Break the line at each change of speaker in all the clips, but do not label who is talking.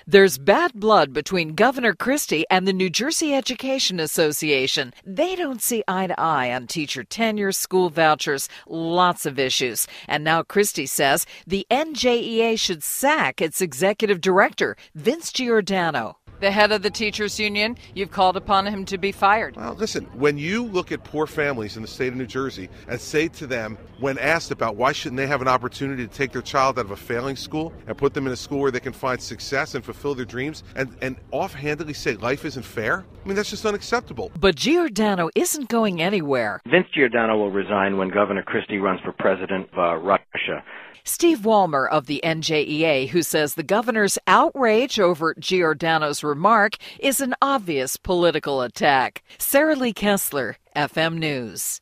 There's bad blood between Governor Christie and the New Jersey Education Association. They don't see eye to eye on teacher tenure, school vouchers, lots of issues. And now Christie says the NJEA should sack its executive director, Vince Giordano. The head of the teachers union, you've called upon him to be fired.
Well, listen, when you look at poor families in the state of New Jersey and say to them, when asked about why shouldn't they have an opportunity to take their child out of a failing school and put them in a school where they can find success and fulfill their dreams, and offhandedly say life isn't fair, I mean, that's just unacceptable.
But Giordano isn't going anywhere.
Vince Giordano will resign when Governor Christie runs for president of Russia.
Steve Wallmer of the NJEA, who says the governor's outrage over Giordano's remark is an obvious political attack. Sara Lee Kessler, FM News.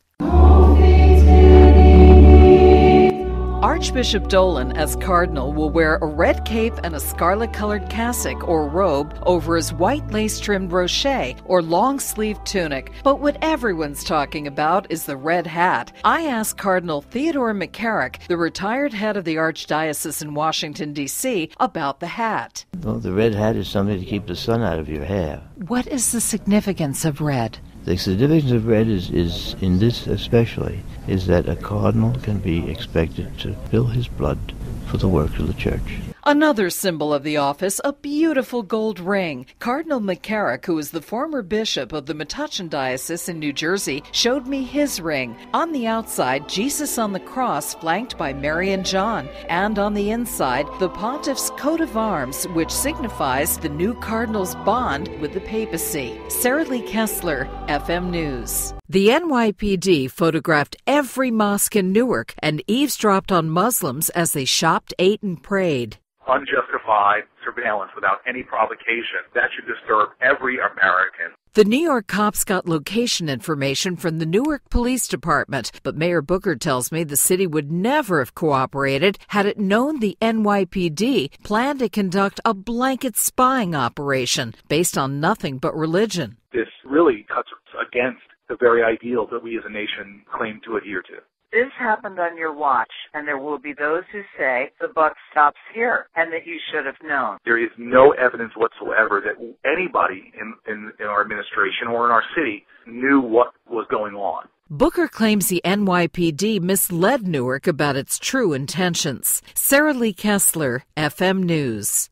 Archbishop Dolan, as Cardinal, will wear a red cape and a scarlet-colored cassock or robe over his white lace-trimmed rochet or long-sleeved tunic. But what everyone's talking about is the red hat. I asked Cardinal Theodore McCarrick, the retired head of the Archdiocese in Washington, D.C., about the hat.
Well, the red hat is something to keep the sun out of your hair.
What is the significance of red?
The significance of red is in this especially, is that a cardinal can be expected to spill his blood for the work of the church.
Another symbol of the office, a beautiful gold ring. Cardinal McCarrick, who is the former bishop of the Metuchen Diocese in New Jersey, showed me his ring. On the outside, Jesus on the cross flanked by Mary and John. And on the inside, the pontiff's coat of arms, which signifies the new cardinal's bond with the papacy. Sara Lee Kessler, FM News. The NYPD photographed every mosque in Newark and eavesdropped on Muslims as they shopped, ate, and prayed.
Unjustified surveillance without any provocation. That should disturb every American.
The New York cops got location information from the Newark Police Department, but Mayor Booker tells me the city would never have cooperated had it known the NYPD planned to conduct a blanket spying operation based on nothing but religion.
This really cuts against the very ideal that we as a nation claim to adhere to.
This happened on your watch, and there will be those who say the buck stops here and that you should have known.
There is no evidence whatsoever that anybody in our administration or in our city knew what was going on.
Booker claims the NYPD misled Newark about its true intentions. Sara Lee Kessler, FM News.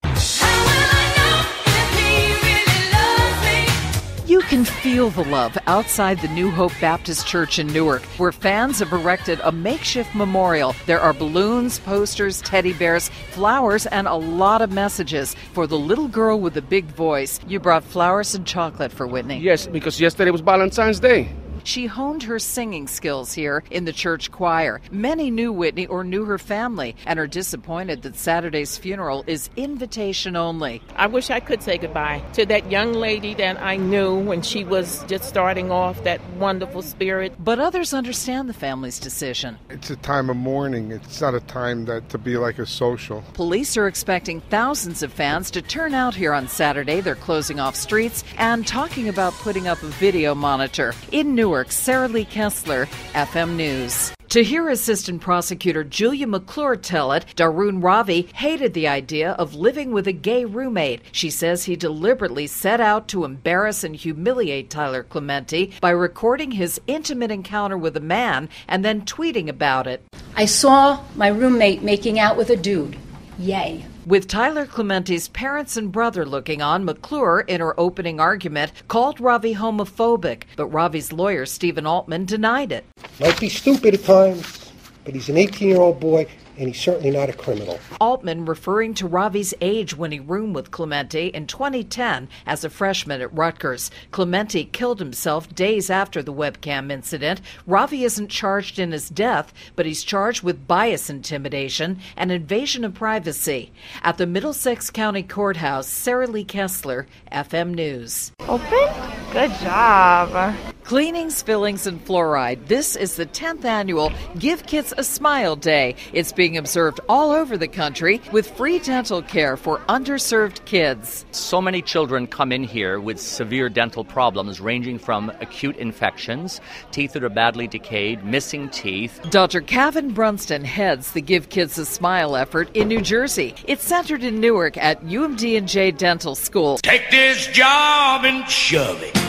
You can feel the love outside the New Hope Baptist Church in Newark, where fans have erected a makeshift memorial. There are balloons, posters, teddy bears, flowers, and a lot of messages for the little girl with the big voice. You brought flowers and chocolate for Whitney.
Yes, because yesterday was Valentine's Day.
She honed her singing skills here in the church choir. Many knew Whitney or knew her family and are disappointed that Saturday's funeral is invitation only.
I wish I could say goodbye to that young lady that I knew when she was just starting off, that wonderful spirit.
But others understand the family's decision.
It's a time of mourning. It's not a time to be like a social.
Police are expecting thousands of fans to turn out here on Saturday. They're closing off streets and talking about putting up a video monitor. In Newark, Sara Lee Kessler, FM News. To hear Assistant Prosecutor Julia McClure tell it, Dharun Ravi hated the idea of living with a gay roommate. She says he deliberately set out to embarrass and humiliate Tyler Clementi by recording his intimate encounter with a man and then tweeting about it.
I saw my roommate making out with a dude. Yay.
With Tyler Clementi's parents and brother looking on, McClure, in her opening argument, called Ravi homophobic, but Ravi's lawyer, Stephen Altman, denied it.
Might be stupid at times, but he's an 18-year-old boy, and he's certainly not a criminal.
Altman referring to Ravi's age when he roomed with Clementi in 2010 as a freshman at Rutgers. Clementi killed himself days after the webcam incident. Ravi isn't charged in his death, but he's charged with bias intimidation and invasion of privacy. At the Middlesex County Courthouse, Sara Lee Kessler, FM News.
Open? Good job.
Cleanings, fillings, and fluoride. This is the 10th annual Give Kids a Smile Day. It's being observed all over the country with free dental care for underserved kids.
So many children come in here with severe dental problems ranging from acute infections, teeth that are badly decayed, missing teeth.
Dr. Kevin Brunston heads the Give Kids a Smile effort in New Jersey. It's centered in Newark at UMD&J Dental School.
Take this job and shove it.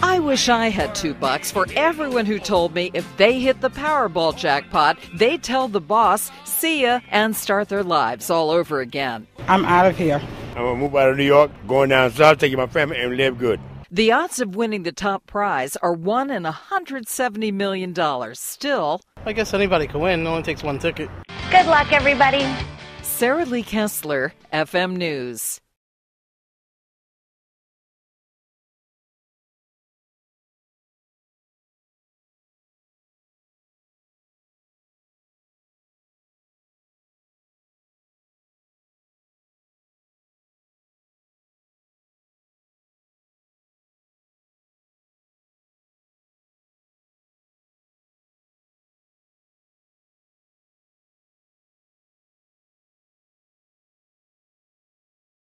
I wish I had $2 for everyone who told me if they hit the Powerball jackpot, they'd tell the boss, see ya, and start their lives all over again.
I'm out of here.
I'm going to move out of New York, going down south, taking my family, and live good.
The odds of winning the top prize are $1 in $170 million. Still,
I guess anybody can win. It only takes one ticket.
Good luck, everybody.
Sara Lee Kessler, FM News.